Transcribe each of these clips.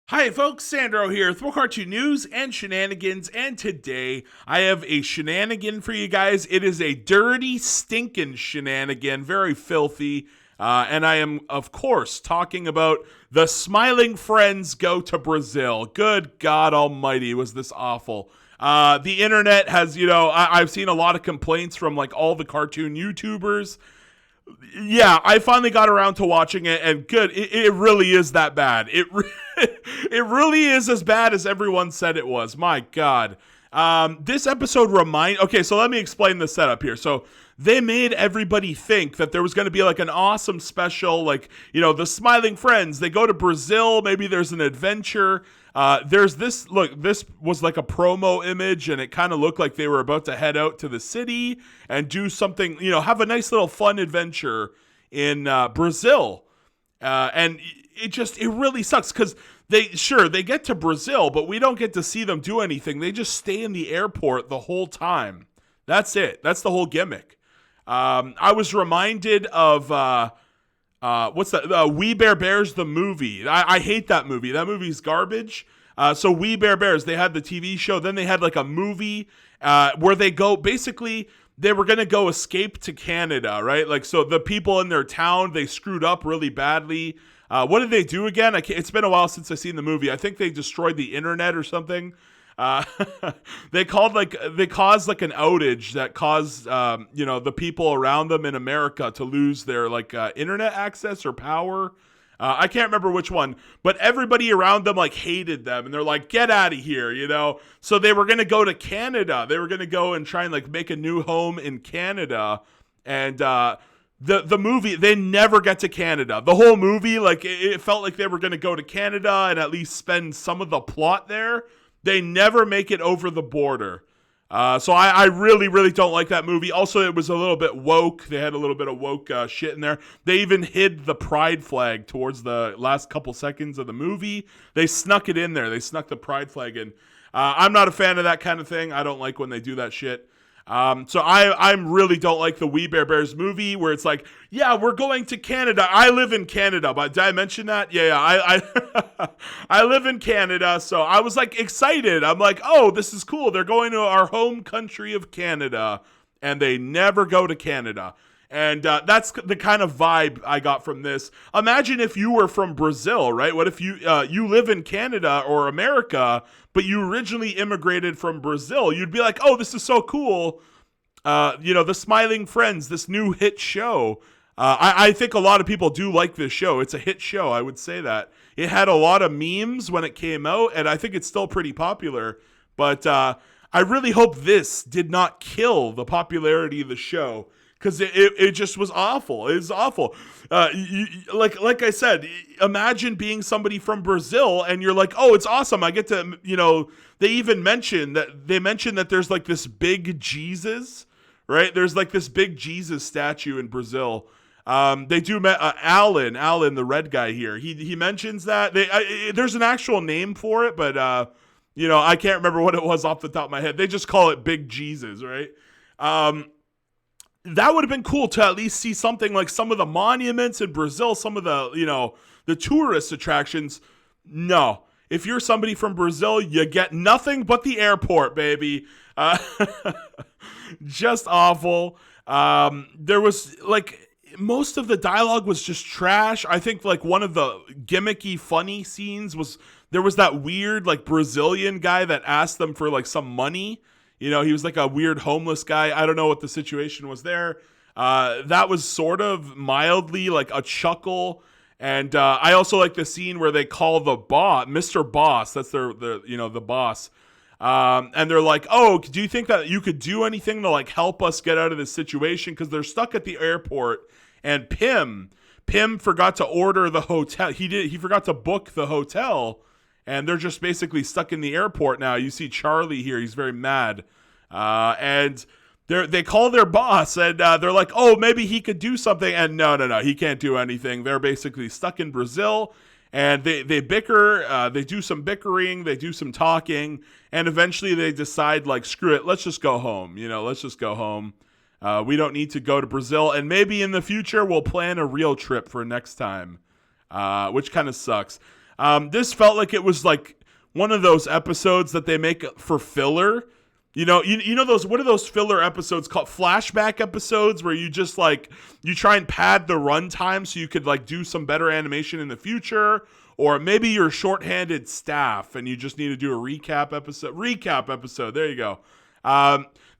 Hi folks, Sandro here with more cartoon news and shenanigans, and today I have a shenanigan for you guys. It is a dirty, stinking shenanigan, very filthy, and I am, of course, talking about the Smiling Friends Go to Brazil. Good God almighty, was this awful. The internet has, I've seen a lot of complaints from like all the cartoon YouTubers. Yeah, I finally got around to watching it, and good, it really is that bad. It really is as bad as everyone said it was. My God. This episode okay, so let me explain the setup here. So they made everybody think that there was going to be like an awesome special, like, the Smiling Friends. They go to Brazil. Maybe there's an adventure. There's this, look, this was like a promo image, and it kind of looked like they were about to head out to the city and do something, have a nice little fun adventure in Brazil. And it really sucks because they get to Brazil, but we don't get to see them do anything. They just stay in the airport the whole time. That's it. That's the whole gimmick. I was reminded of what's that? We Bear Bears, the movie. I hate that movie. That movie's garbage. So We Bear Bears, they had the TV show. Then they had like a movie where they go, basically, they were going to go escape to Canada, right? Like, so the people in their town, they screwed up really badly. What did they do again? It's been a while since I've seen the movie. I think they destroyed the internet or something. Uh, they caused like an outage that caused the people around them in America to lose their like internet access or power. I can't remember which one, but everybody around them like hated them, and they're like, "Get out of here!" So they were gonna go to Canada. They were gonna go and try and like make a new home in Canada, and the movie, they never get to Canada. The whole movie, like it felt like they were gonna go to Canada and at least spend some of the plot there. They never make it over the border. So I really, really don't like that movie. Also, it was a little bit woke. They had a little bit of woke shit in there. They even hid the pride flag towards the last couple seconds of the movie. They snuck it in there. They snuck the pride flag in. I'm not a fan of that kind of thing. I don't like when they do that shit. So I really don't like the We Bear Bears movie where it's like, yeah, we're going to Canada. I live in Canada, but did I mention that? Yeah, I I live in Canada, so I was like excited. I'm like, oh, this is cool. They're going to our home country of Canada, and they never go to Canada. And that's the kind of vibe I got from this. Imagine if you were from Brazil, right? What if you live in Canada or America, but you originally immigrated from Brazil? You'd be like, oh, this is so cool. The Smiling Friends, this new hit show. I think a lot of people do like this show. It's a hit show, I would say that. It had a lot of memes when it came out, and I think it's still pretty popular. But I really hope this did not kill the popularity of the show, because it just was awful. It was awful. Like I said, imagine being somebody from Brazil and you're like, oh, it's awesome. I get to, they mention that there's like this big Jesus, right? There's like this big Jesus statue in Brazil. They do Alan, the red guy here. He mentions that there's an actual name for it, but I can't remember what it was off the top of my head. They just call it Big Jesus, right? That would have been cool to at least see something like some of the monuments in Brazil, some of the tourist attractions. No. If you're somebody from Brazil, you get nothing but the airport, baby. Just awful. There was like most of the dialogue was just trash. I think like one of the gimmicky funny scenes was there was that weird like Brazilian guy that asked them for like some money. He was like a weird homeless guy. I don't know what the situation was there. That was sort of mildly like a chuckle. And I also like the scene where they call the boss, Mr. Boss. That's the boss. And they're like, oh, do you think that you could do anything to like help us get out of this situation? Because they're stuck at the airport. And Pim forgot to order the hotel. He forgot to book the hotel. And they're just basically stuck in the airport now. You see Charlie here. He's very mad. And they call their boss, and they're like, oh, maybe he could do something. And no, he can't do anything. They're basically stuck in Brazil. And they bicker. They do some bickering. They do some talking. And eventually they decide, like, screw it. Let's just go home. Let's just go home. We don't need to go to Brazil. And maybe in the future we'll plan a real trip for next time, which kind of sucks. This felt like it was like one of those episodes that they make for filler. You know those, what are those filler episodes called? Flashback episodes, where you just like, you try and pad the runtime so you could like do some better animation in the future, or maybe you're shorthanded staff and you just need to do a recap episode. There you go.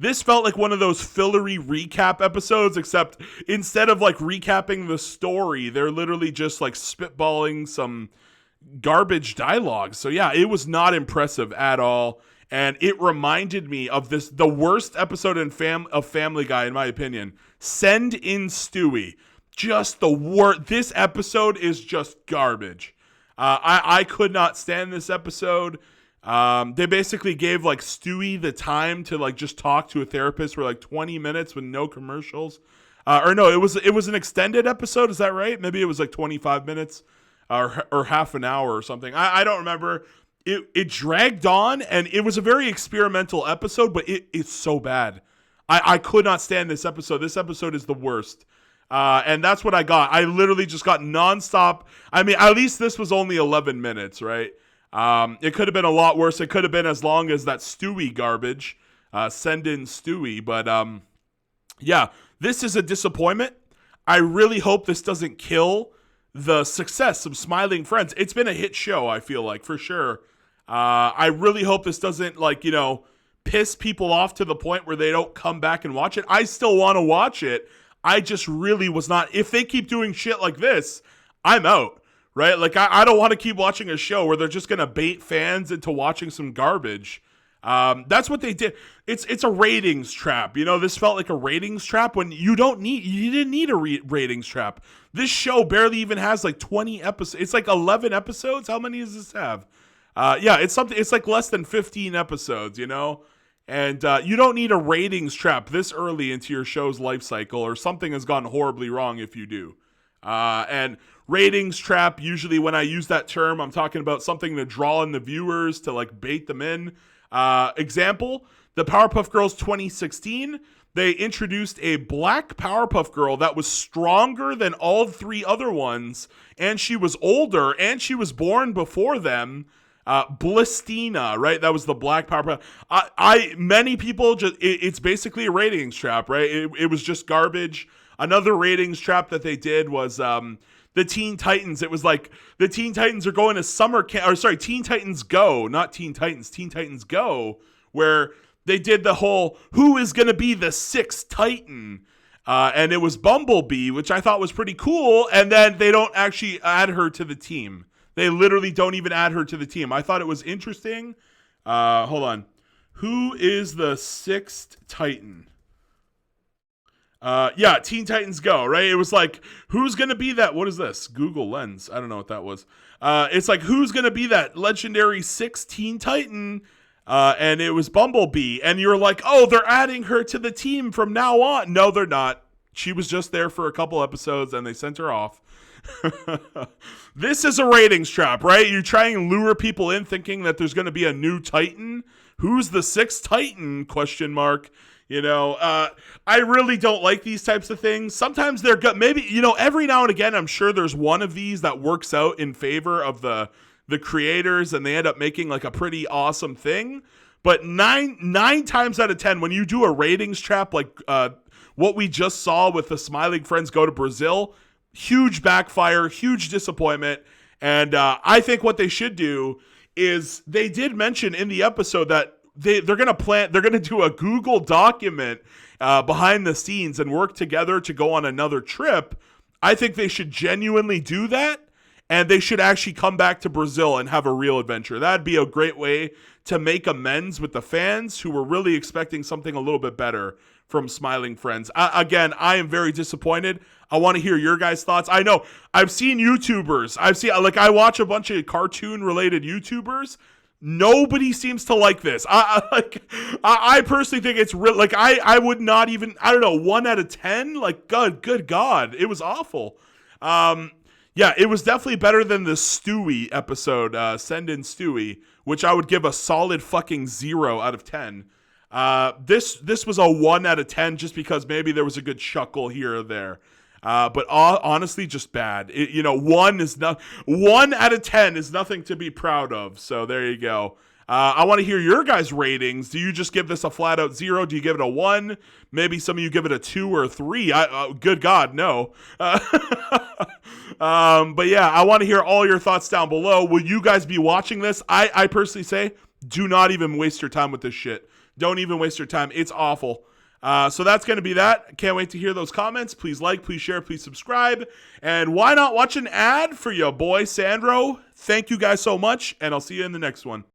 This felt like one of those fillery recap episodes, except instead of like recapping the story, they're literally just like spitballing some garbage dialogue. So yeah, it was not impressive at all. And it reminded me of the worst episode of Family Guy, in my opinion. Send in Stewie. Just the worst. This episode is just garbage. I could not stand this episode. They basically gave like Stewie the time to like just talk to a therapist for like 20 minutes with no commercials. Or no, it was an extended episode. Is that right? Maybe it was like 25 minutes or half an hour or something. I don't remember. It dragged on, and it was a very experimental episode, but it's so bad. I could not stand this episode. This episode is the worst. And that's what I got. I literally just got nonstop. I mean, at least this was only 11 minutes, right? It could have been a lot worse. It could have been as long as that Stewie garbage. Send in Stewie. But yeah, this is a disappointment. I really hope this doesn't kill the success of Smiling Friends. It's been a hit show, I feel like, for sure. I really hope this doesn't, like, piss people off to the point where they don't come back and watch it. I still want to watch it. I just really was not. If they keep doing shit like this, I'm out, right? Like, I don't want to keep watching a show where they're just going to bait fans into watching some garbage. That's what they did. It's a ratings trap. This felt like a ratings trap when you didn't need a ratings trap. This show barely even has like 20 episodes. It's like 11 episodes. How many does this have? Yeah, it's like less than 15 episodes, and you don't need a ratings trap this early into your show's life cycle, or something has gone horribly wrong if you do. And ratings trap, usually when I use that term, I'm talking about something to draw in the viewers, to like bait them in. Example, the Powerpuff Girls 2016, they introduced a black Powerpuff Girl that was stronger than all three other ones, and she was older, and she was born before them. Blistina, right? That was the black Powerpuff. Many people just, it's basically a ratings trap, right? It was just garbage. Another ratings trap that they did was the Teen Titans. It was like the Teen Titans are going to summer camp, or sorry, Teen Titans Go, not Teen Titans, Teen Titans Go, where they did the whole, who is going to be the sixth Titan? And it was Bumblebee, which I thought was pretty cool. And then they don't actually add her to the team. They literally don't even add her to the team. I thought it was interesting. Hold on. Who is the sixth Titan? Yeah, Teen Titans Go, right? It was like, who's going to be that? What is this? Google Lens. I don't know what that was. It's like, who's going to be that legendary sixth Teen Titan? And it was Bumblebee. And you're like, oh, they're adding her to the team from now on. No, they're not. She was just there for a couple episodes and they sent her off. This is a ratings trap, right? You try and lure people in thinking that there's going to be a new Titan. Who's the sixth Titan? Question mark. I really don't like these types of things. Sometimes they're good. Maybe, every now and again, I'm sure there's one of these that works out in favor of the creators and they end up making like a pretty awesome thing. But nine times out of 10, when you do a ratings trap, like what we just saw with the Smiling Friends Go to Brazil, huge backfire, huge disappointment. And I think what they should do is, they did mention in the episode that they're going to do a Google document behind the scenes and work together to go on another trip. I think they should genuinely do that. And they should actually come back to Brazil and have a real adventure. That'd be a great way to make amends with the fans who were really expecting something a little bit better from Smiling Friends. Again, I am very disappointed. I want to hear your guys' thoughts. I know I've seen YouTubers. I watch a bunch of cartoon-related YouTubers. Nobody seems to like this. I personally think it's real. Like, I would not even, I don't know, 1 out of 10. Like, good God, it was awful. Yeah, it was definitely better than the Stewie episode, Send in Stewie, which I would give a solid fucking 0 out of 10. This was a 1 out of 10 just because maybe there was a good chuckle here or there. But honestly, just bad. 1 out of 10 is nothing to be proud of. So there you go. I want to hear your guys' ratings. Do you just give this a flat out 0? Do you give it a 1? Maybe some of you give it a 2 or a 3. Good God, no. But yeah, I want to hear all your thoughts down below. Will you guys be watching this? I personally say, do not even waste your time with this shit. Don't even waste your time. It's awful. So that's going to be that. Can't wait to hear those comments. Please like, please share, please subscribe. And why not watch an ad for your boy, Sandro? Thank you guys so much, and I'll see you in the next one.